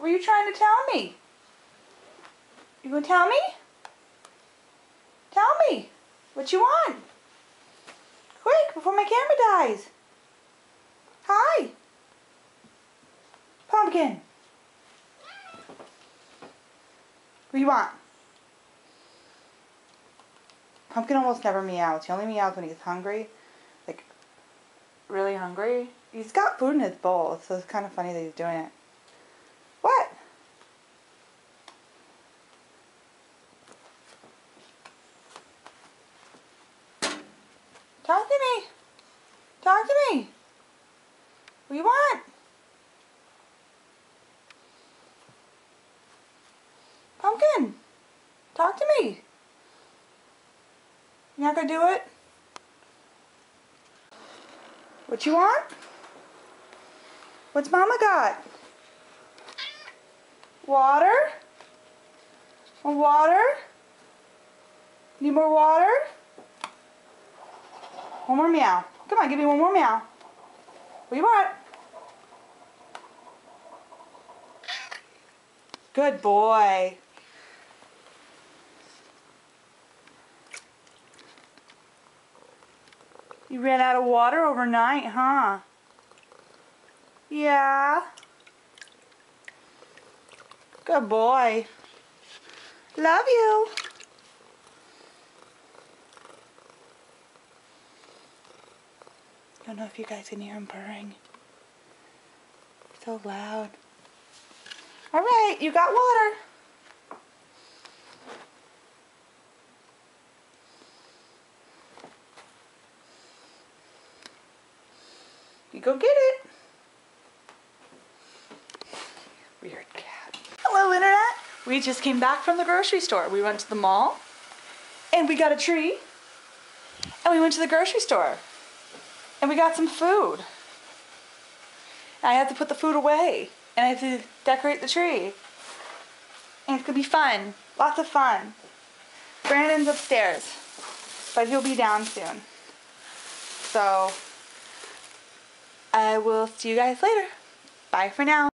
What were you trying to tell me? You gonna tell me? Tell me what you want. Quick, before my camera dies. Hi. Pumpkin. What do you want? Pumpkin almost never meows. He only meows when he's hungry. Like, really hungry. He's got food in his bowl, so it's kind of funny that he's doing it. What? Talk to me. Talk to me. What do you want? Pumpkin. Talk to me. You're not gonna do it? What you want? What's Mama got? Water? More water? Need more water? One more meow. Come on, give me one more meow. What do you want? Good boy. You ran out of water overnight, huh? Yeah. Good boy. Love you. I don't know if you guys can hear him purring. So loud. All right, you got water. You go get it. Weird cat. Hello, Internet. We just came back from the grocery store. We went to the mall, and we got a tree, and we went to the grocery store, and we got some food. I have to put the food away, and I have to decorate the tree. And it's gonna be fun. Lots of fun. Brandon's upstairs, but he'll be down soon. So I will see you guys later. Bye for now.